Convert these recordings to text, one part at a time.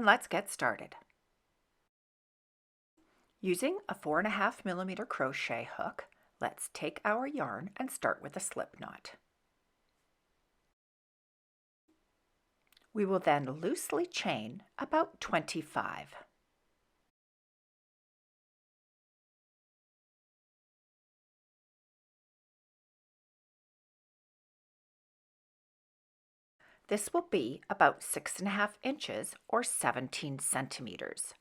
and let's get started. Using a 4.5mm crochet hook, let's take our yarn and start with a slip knot. We will then loosely chain about 25. This will be about 6.5 inches or 17 centimeters.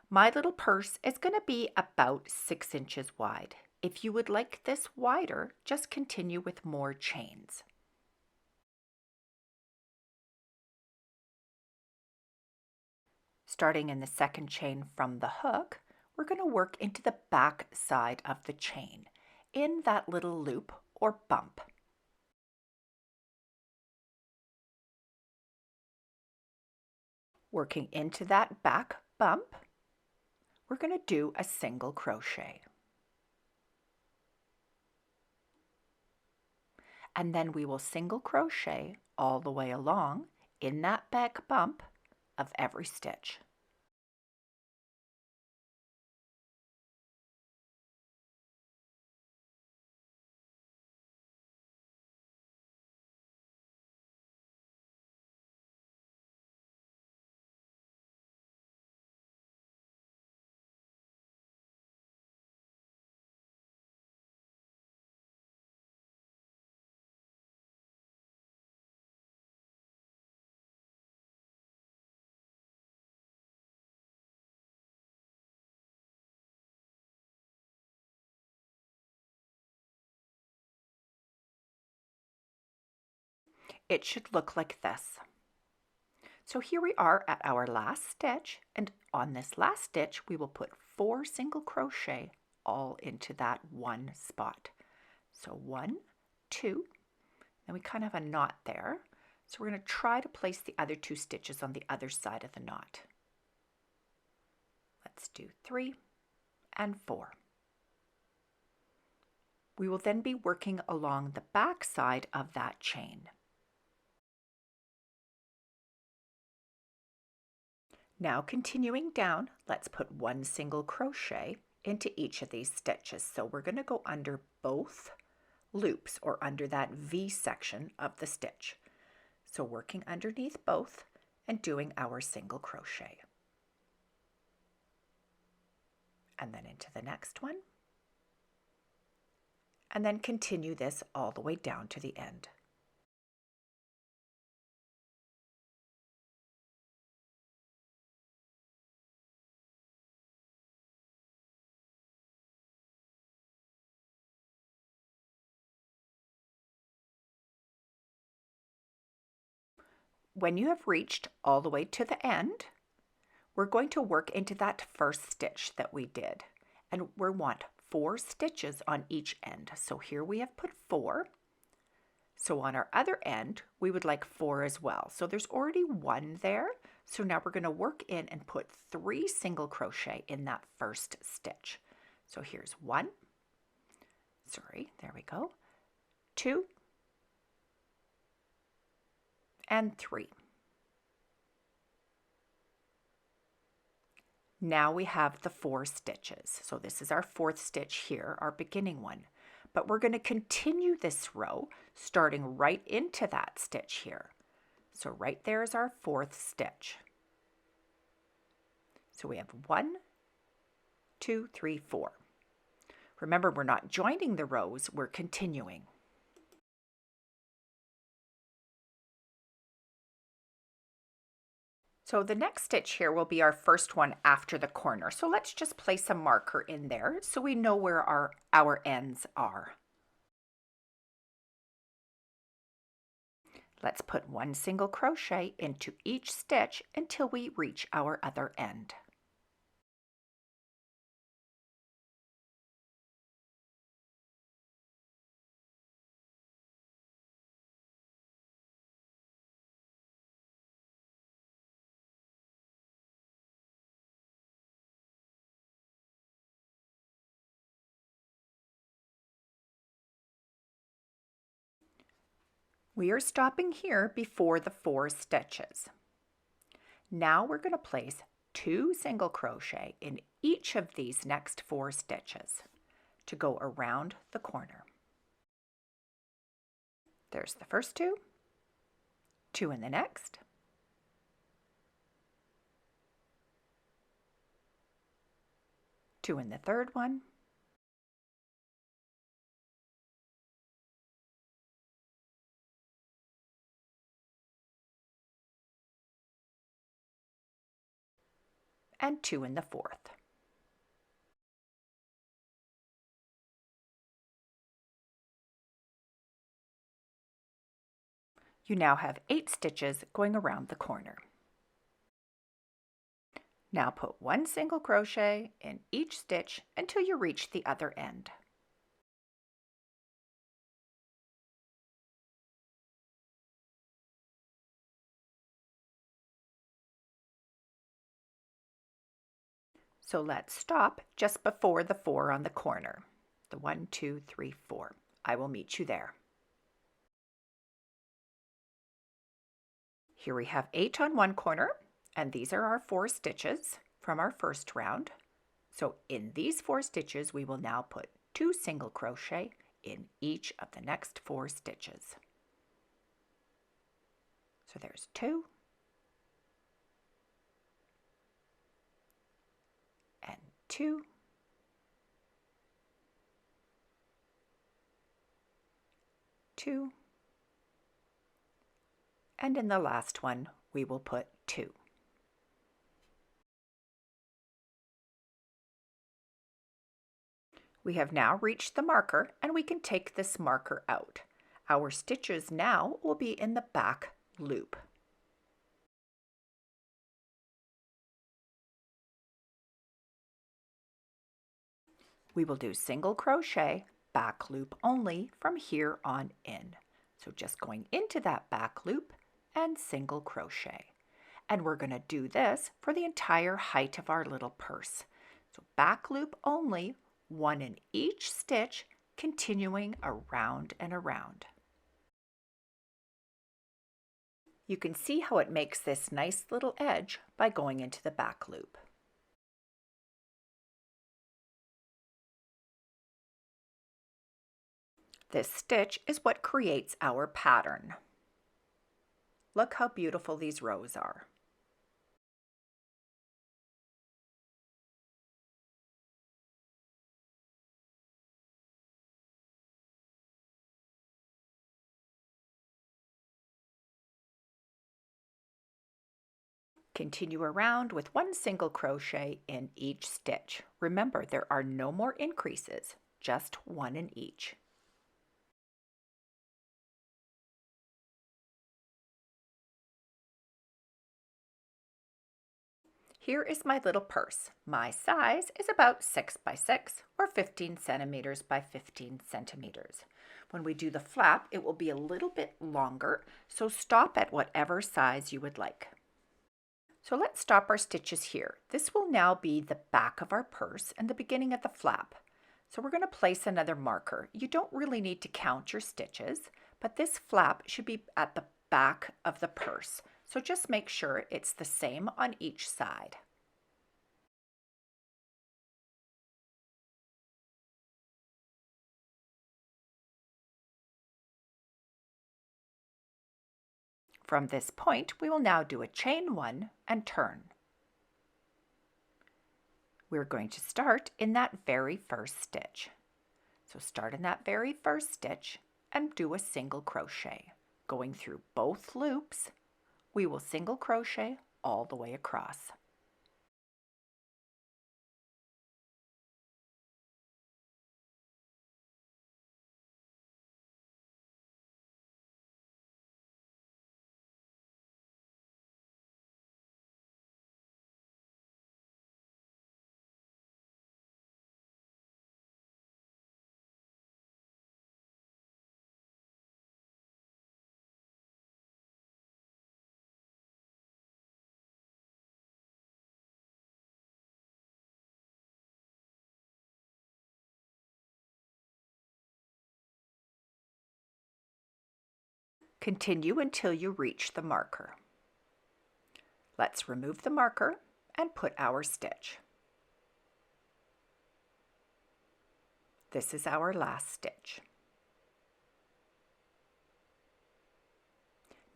My little purse is going to be about 6 inches wide. If you would like this wider, just continue with more chains. Starting in the second chain from the hook, we're going to work into the back side of the chain in that little loop or bump. Working into that back bump, we're going to do a single crochet. And then we will single crochet all the way along in that back bump of every stitch. It should look like this. So here we are at our last stitch, and on this last stitch we will put 4 single crochet all into that one spot. So 1, 2, then we kind of have a knot there. So we're going to try to place the other 2 stitches on the other side of the knot. Let's do 3 and 4. We will then be working along the back side of that chain. Now continuing down, let's put 1 single crochet into each of these stitches. So we're going to go under both loops or under that V section of the stitch. So working underneath both and doing our single crochet. And then into the next one. And then continue this all the way down to the end. When you have reached all the way to the end, we're going to work into that first stitch that we did. And we want 4 stitches on each end. So here we have put 4. So on our other end, we would like 4 as well. So there's already 1 there. So now we're going to work in and put 3 single crochet in that first stitch. So here's 1. There we go. 2 and 3. Now we have the 4 stitches. So this is our 4th stitch here, our beginning one. But we're going to continue this row starting right into that stitch here. So right there is our 4th stitch. So we have 1, 2, 3, 4. Remember, we're not joining the rows, we're continuing. So the next stitch here will be our first one after the corner. So let's just place a marker in there so we know where our ends are. Let's put 1 single crochet into each stitch until we reach our other end. We are stopping here before the 4 stitches. Now we're going to place 2 single crochet in each of these next 4 stitches to go around the corner. There's the first 2, 2 in the next, two in the third one, and 2 in the fourth. You now have 8 stitches going around the corner. Now put 1 single crochet in each stitch until you reach the other end. So let's stop just before the 4 on the corner. The 1, 2, 3, 4. I will meet you there. Here we have 8 on one corner, and these are our 4 stitches from our first round. So in these 4 stitches, we will now put 2 single crochet in each of the next 4 stitches. So there's 2, and 2, two, and in the last one, we will put 2. We have now reached the marker, and we can take this marker out. Our stitches now will be in the back loop. We will do single crochet, back loop only from here on in. So just going into that back loop and single crochet. And we're going to do this for the entire height of our little purse. So back loop only, 1 in each stitch, continuing around and around. You can see how it makes this nice little edge by going into the back loop. This stitch is what creates our pattern. Look how beautiful these rows are. Continue around with 1 single crochet in each stitch. Remember, there are no more increases, just 1 in each. Here is my little purse. My size is about 6 by 6 or 15 centimeters by 15 centimeters. When we do the flap, it will be a little bit longer, so stop at whatever size you would like. So let's stop our stitches here. This will now be the back of our purse and the beginning of the flap. So we're going to place another marker. You don't really need to count your stitches, but this flap should be at the back of the purse. So just make sure it's the same on each side. From this point, we will now do a chain 1 and turn. We're going to start in that very first stitch. So start in that very first stitch and do a single crochet. Going through both loops, we will single crochet all the way across. Continue until you reach the marker. Let's remove the marker and put our stitch. This is our last stitch.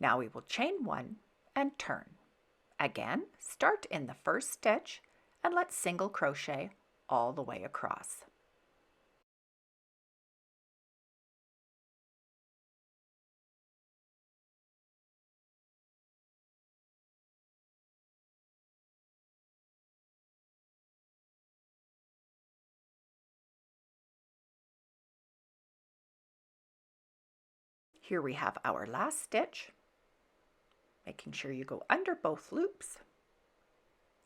Now we will chain 1 and turn. Again, start in the first stitch and let's single crochet all the way across. Here we have our last stitch, making sure you go under both loops.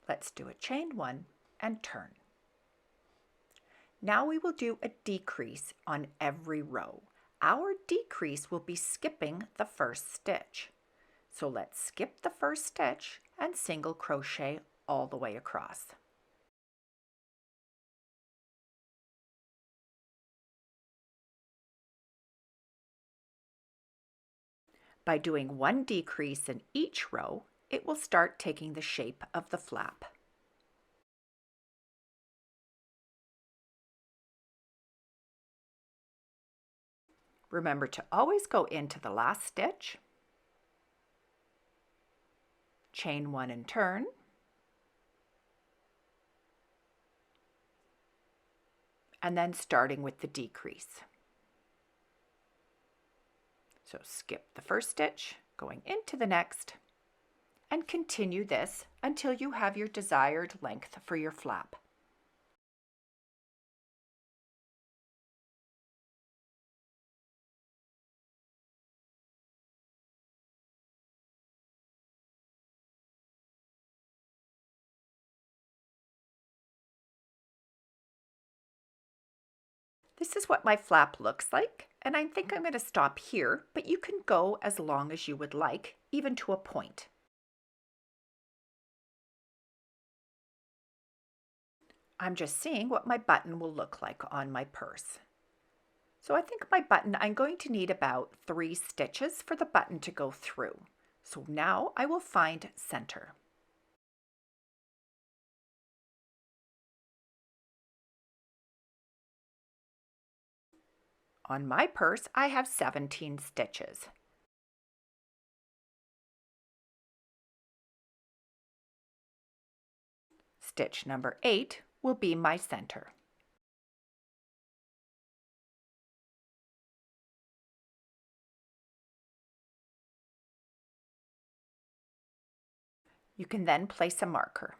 Let's do a chain 1 and turn. Now we will do a decrease on every row. Our decrease will be skipping the first stitch. So let's skip the first stitch and single crochet all the way across. By doing one decrease in each row, it will start taking the shape of the flap. Remember to always go into the last stitch, chain 1 and turn, and then starting with the decrease. So skip the first stitch, going into the next, and continue this until you have your desired length for your flap. This is what my flap looks like, and I think I'm going to stop here, but you can go as long as you would like, even to a point. I'm just seeing what my button will look like on my purse. So I think my button, I'm going to need about 3 stitches for the button to go through. So now I will find center. On my purse, I have 17 stitches. Stitch number 8 will be my center. You can then place a marker.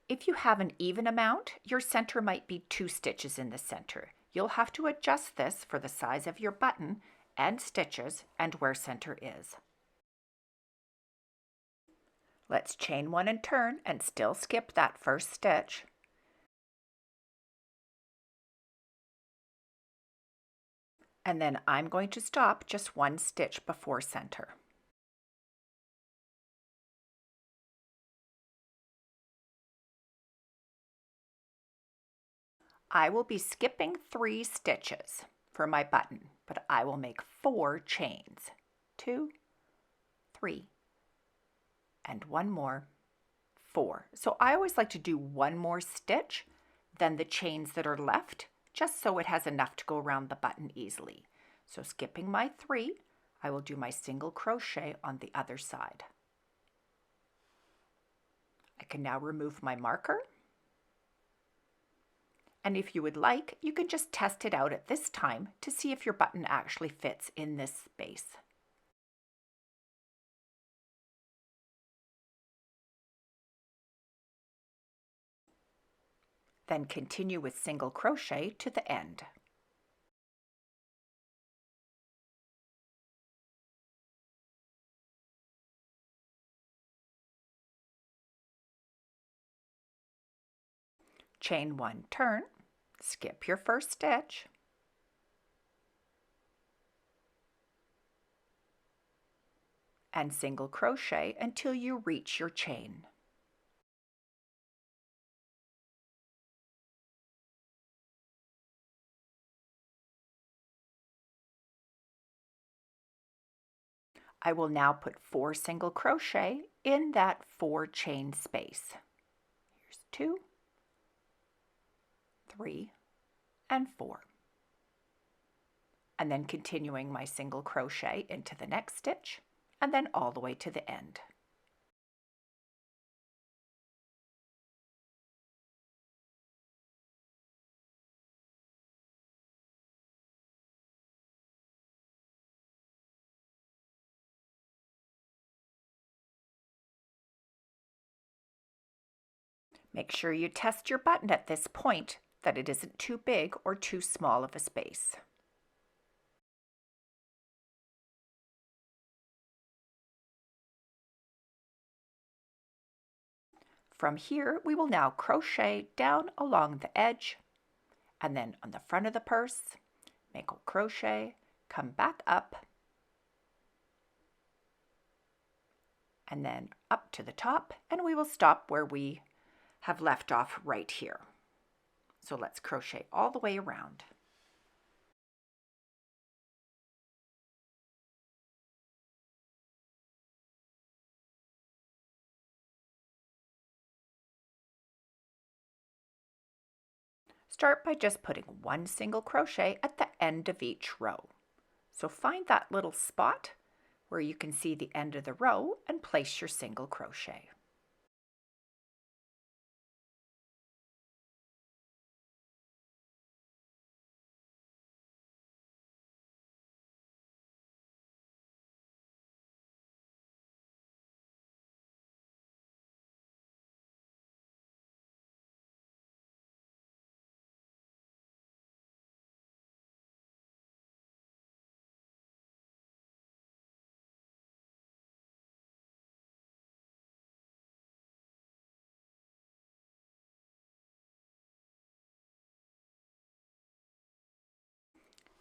If you have an even amount, your center might be 2 stitches in the center. You'll have to adjust this for the size of your button and stitches and where center is. Let's chain 1 and turn and still skip that first stitch. And then I'm going to stop just 1 stitch before center. I will be skipping 3 stitches for my button, but I will make 4 chains. 2, 3, and 1 more, 4. So I always like to do 1 more stitch than the chains that are left, just so it has enough to go around the button easily. So skipping my 3, I will do my single crochet on the other side. I can now remove my marker. And if you would like, you can just test it out at this time to see if your button actually fits in this space. Then continue with single crochet to the end. Chain 1, turn, skip your first stitch, and single crochet until you reach your chain. I will now put 4 single crochet in that 4 chain space. Here's 2, 3, and 4. And then continuing my single crochet into the next stitch and then all the way to the end. Make sure you test your button at this point, that it isn't too big or too small of a space. From here, we will now crochet down along the edge, and then on the front of the purse, make a crochet, come back up, and then up to the top, and we will stop where we have left off right here. So let's crochet all the way around. Start by just putting 1 single crochet at the end of each row. So find that little spot where you can see the end of the row and place your single crochet.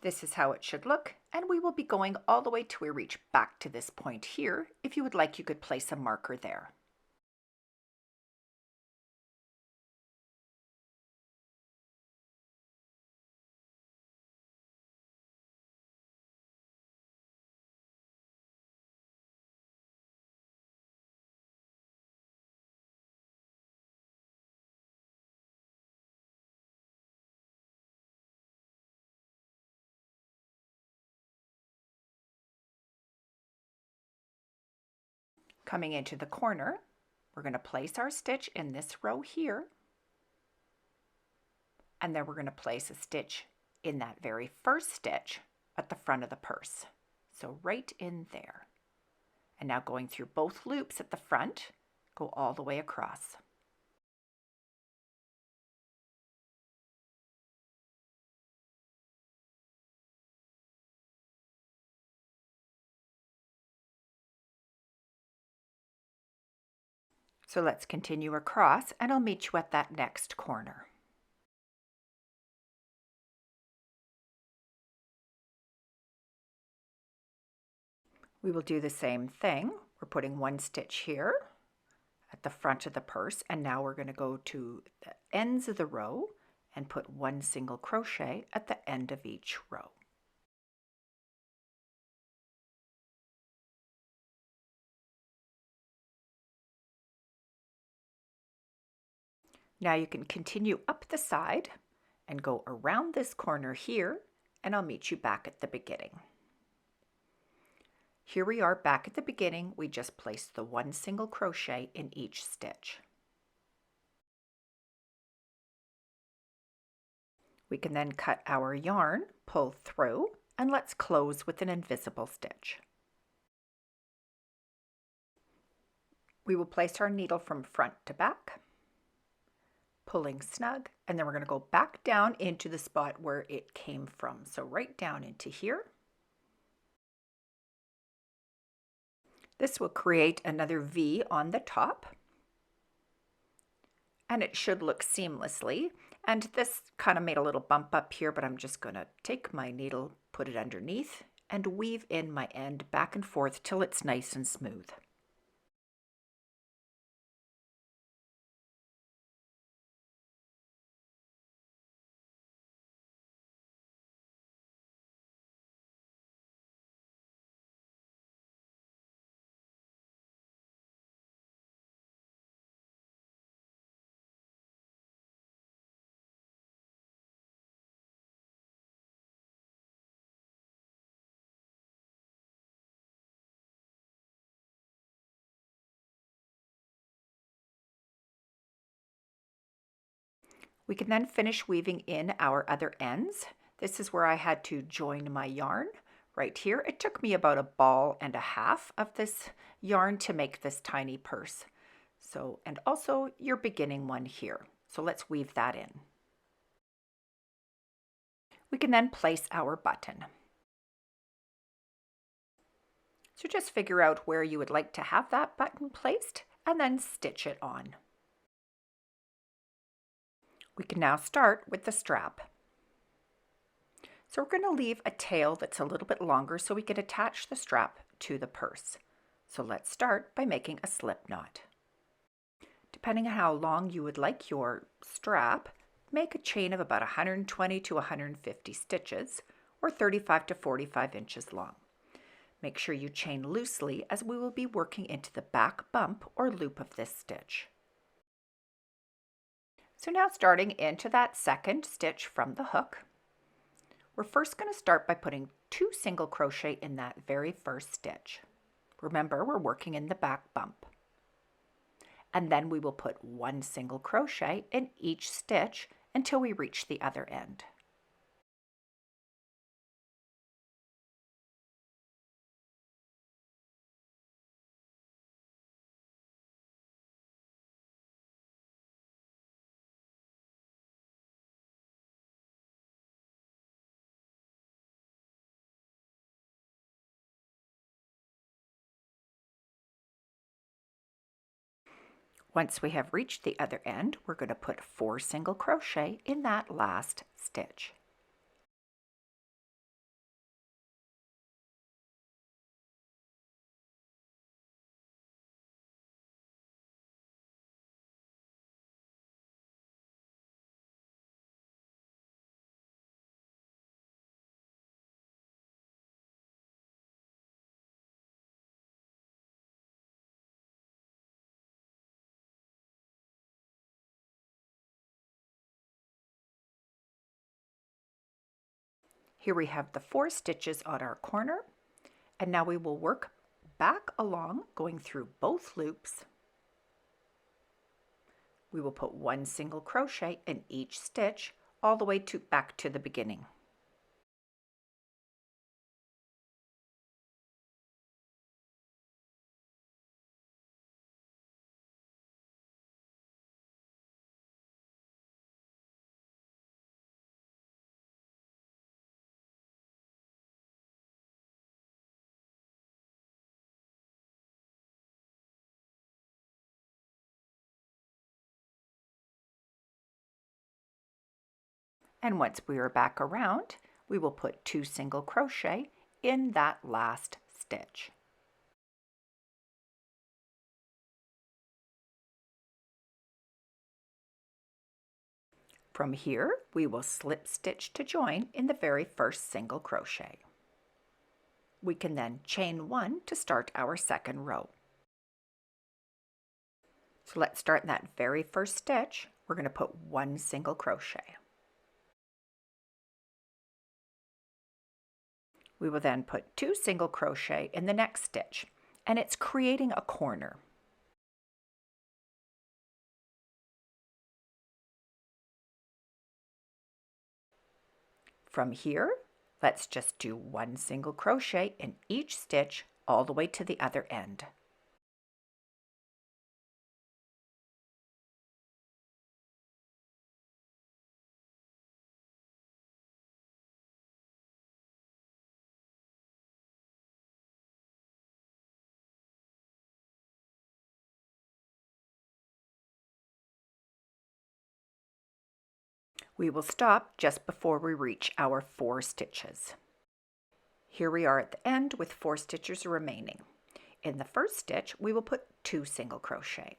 This is how it should look, and we will be going all the way till we reach back to this point here. If you would like, you could place a marker there. Coming into the corner, we're going to place our stitch in this row here, and then we're going to place a stitch in that very first stitch at the front of the purse. So right in there. And now going through both loops at the front, go all the way across. So let's continue across, and I'll meet you at that next corner. We will do the same thing. We're putting 1 stitch here at the front of the purse, and now we're going to go to the ends of the row and put 1 single crochet at the end of each row. Now you can continue up the side and go around this corner here, and I'll meet you back at the beginning. Here we are back at the beginning. We just placed the 1 single crochet in each stitch. We can then cut our yarn, pull through, and let's close with an invisible stitch. We will place our needle from front to back, pulling snug, and then we're going to go back down into the spot where it came from. So right down into here. This will create another V on the top, and it should look seamlessly. And this kind of made a little bump up here, but I'm just going to take my needle, put it underneath, and weave in my end back and forth till it's nice and smooth. We can then finish weaving in our other ends. This is where I had to join my yarn right here. It took me about 1.5 balls of this yarn to make this tiny purse. So, and also your beginning one here. So let's weave that in. We can then place our button. So just figure out where you would like to have that button placed and then stitch it on. We can now start with the strap. So we're going to leave a tail that's a little bit longer so we can attach the strap to the purse. So let's start by making a slip knot. Depending on how long you would like your strap, make a chain of about 120 to 150 stitches or 35 to 45 inches long. Make sure you chain loosely as we will be working into the back bump or loop of this stitch. So now starting into that second stitch from the hook, we're first going to start by putting 2 single crochet in that very first stitch. Remember, we're working in the back bump. And then we will put 1 single crochet in each stitch until we reach the other end. Once we have reached the other end, we're going to put 4 single crochet in that last stitch. Here we have the 4 stitches on our corner, and now we will work back along, going through both loops. We will put 1 single crochet in each stitch all the way back to the beginning. And once we are back around, we will put 2 single crochet in that last stitch. From here, we will slip stitch to join in the very first single crochet. We can then chain 1 to start our second row. So let's start in that very first stitch. We're going to put 1 single crochet. We will then put 2 single crochet in the next stitch, and it's creating a corner. From here, let's just do 1 single crochet in each stitch all the way to the other end. We will stop just before we reach our 4 stitches. Here we are at the end with 4 stitches remaining. In the first stitch, we will put 2 single crochet,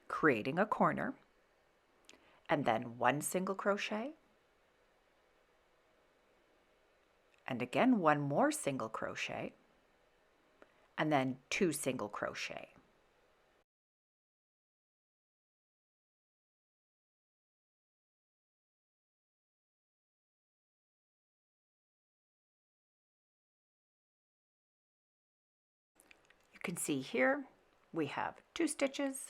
creating a corner, and then 1 single crochet, and again 1 more single crochet, and then 2 single crochet. You can see here we have 2 stitches,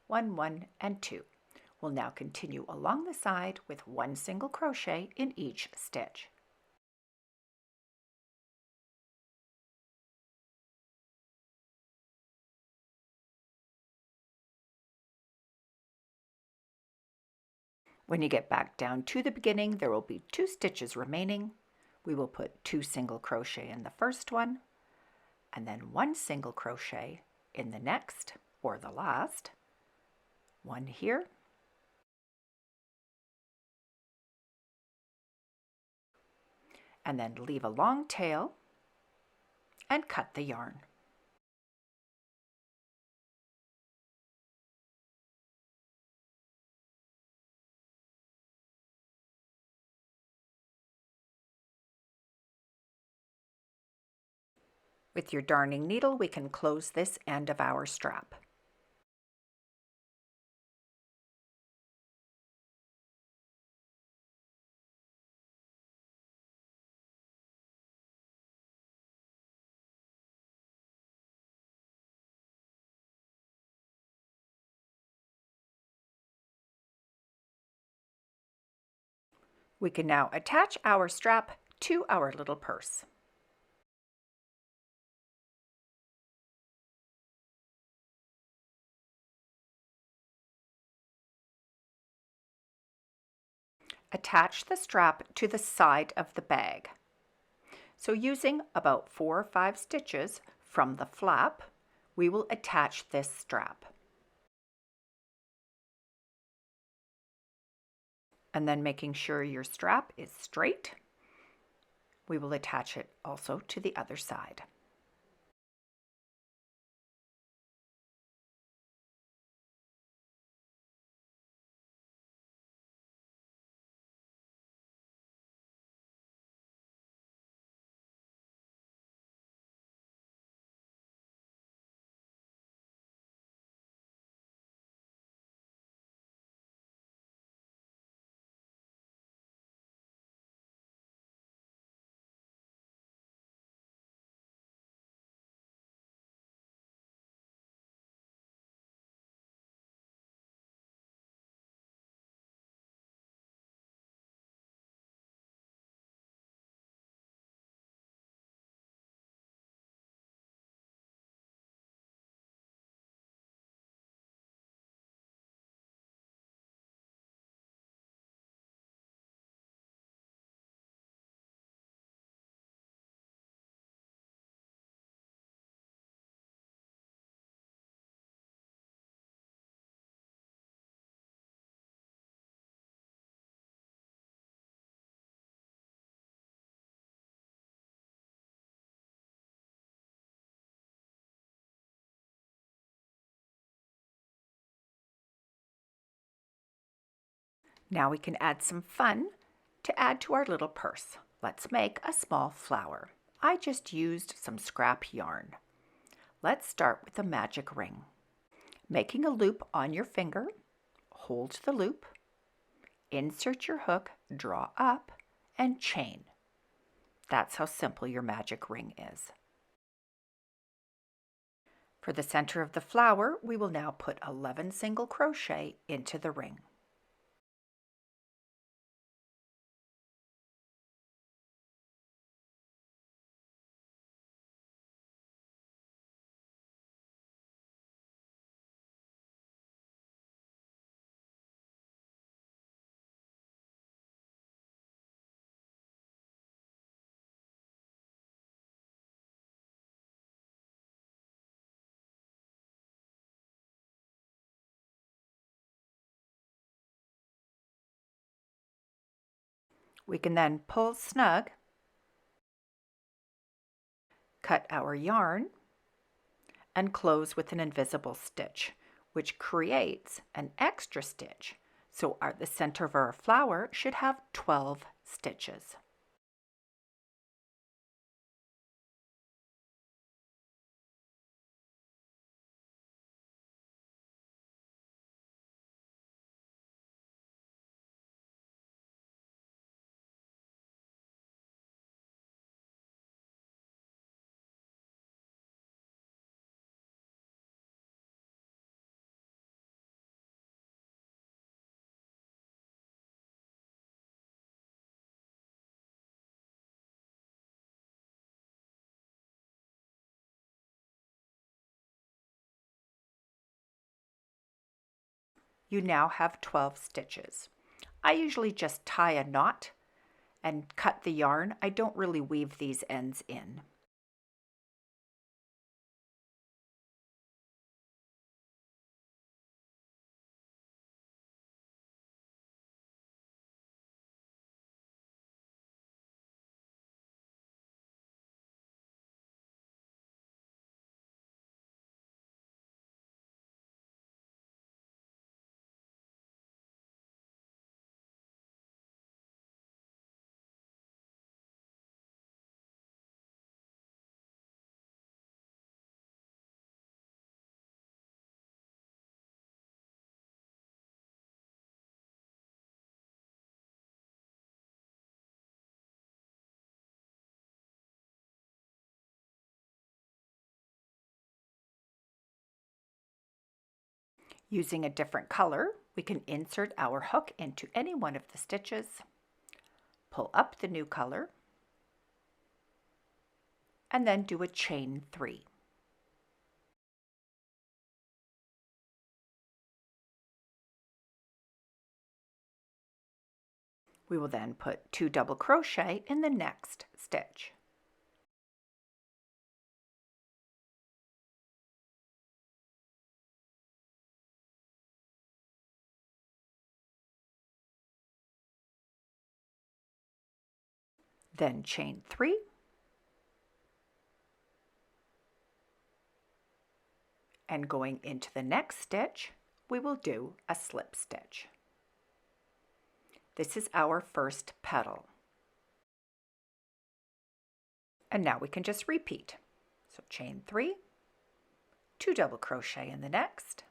1, 1, and 2. We'll now continue along the side with 1 single crochet in each stitch. When you get back down to the beginning, there will be 2 stitches remaining. We will put 2 single crochet in the first one, and then 1 single crochet in the next, or the last. 1 here, and then leave a long tail and cut the yarn. With your darning needle, we can close this end of our strap. We can now attach our strap to our little purse. Attach the strap to the side of the bag. So using about 4 or 5 stitches from the flap, we will attach this strap. And then making sure your strap is straight, we will attach it also to the other side. Now we can add some fun to add to our little purse. Let's make a small flower. I just used some scrap yarn. Let's start with a magic ring. Making a loop on your finger, hold the loop, insert your hook, draw up, and chain. That's how simple your magic ring is. For the center of the flower, we will now put 11 single crochet into the ring. We can then pull snug, cut our yarn, and close with an invisible stitch, which creates an extra stitch. So the center of our flower should have 12 stitches. you now have 12 stitches. I usually just tie a knot and cut the yarn. I don't really weave these ends in. Using a different color, we can insert our hook into any one of the stitches, pull up the new color, and then do a chain 3. We will then put 2 double crochet in the next stitch. Then chain 3, and going into the next stitch, we will do a slip stitch. This is our first petal. And now we can just repeat. So chain 3, 2 double crochet in the next,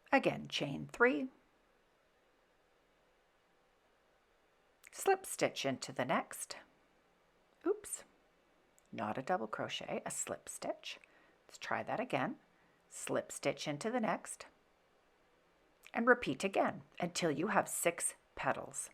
again chain 3, slip stitch into the next. Oops, not a double crochet, a slip stitch. Let's try that again. Slip stitch into the next, and repeat again until you have 6 petals.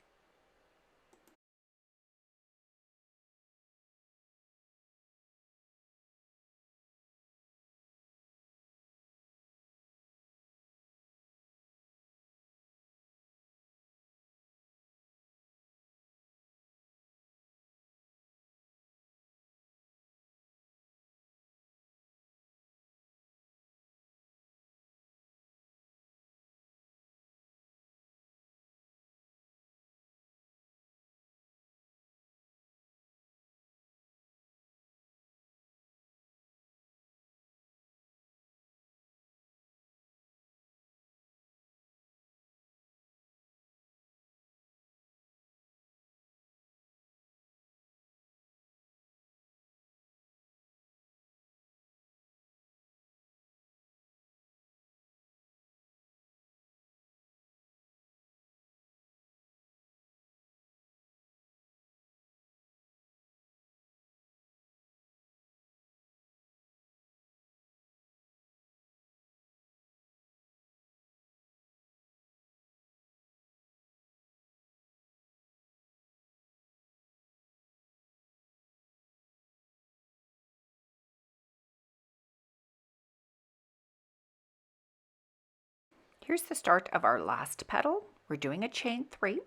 Here's the start of our last petal. We're doing a chain 3.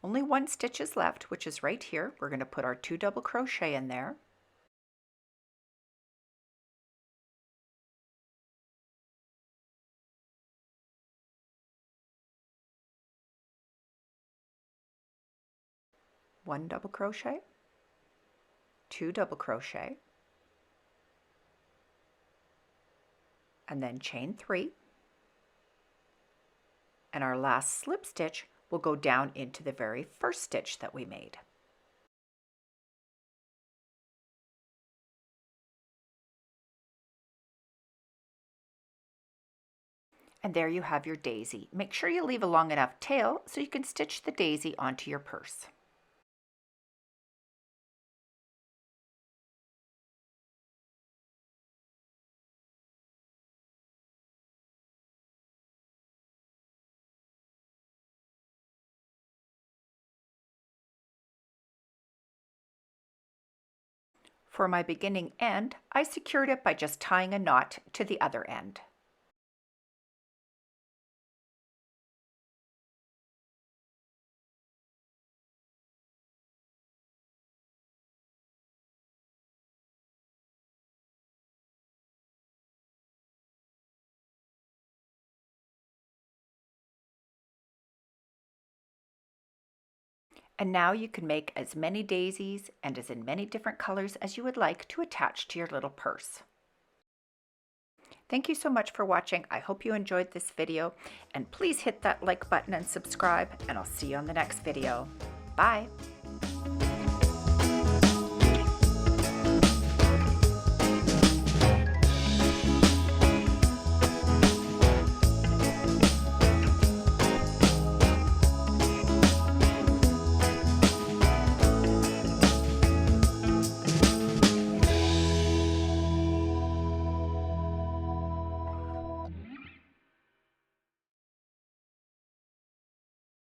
Only 1 stitch is left, which is right here. We're going to put our 2 double crochet in there. One double crochet, 2 double crochet, and then chain 3. And our last slip stitch will go down into the very first stitch that we made. And there you have your daisy. Make sure you leave a long enough tail so you can stitch the daisy onto your purse. For my beginning end, I secured it by just tying a knot to the other end. And now you can make as many daisies and as in many different colors as you would like to attach to your little purse. Thank you so much for watching. I hope you enjoyed this video, and please hit that like button and subscribe, and I'll see you on the next video. Bye.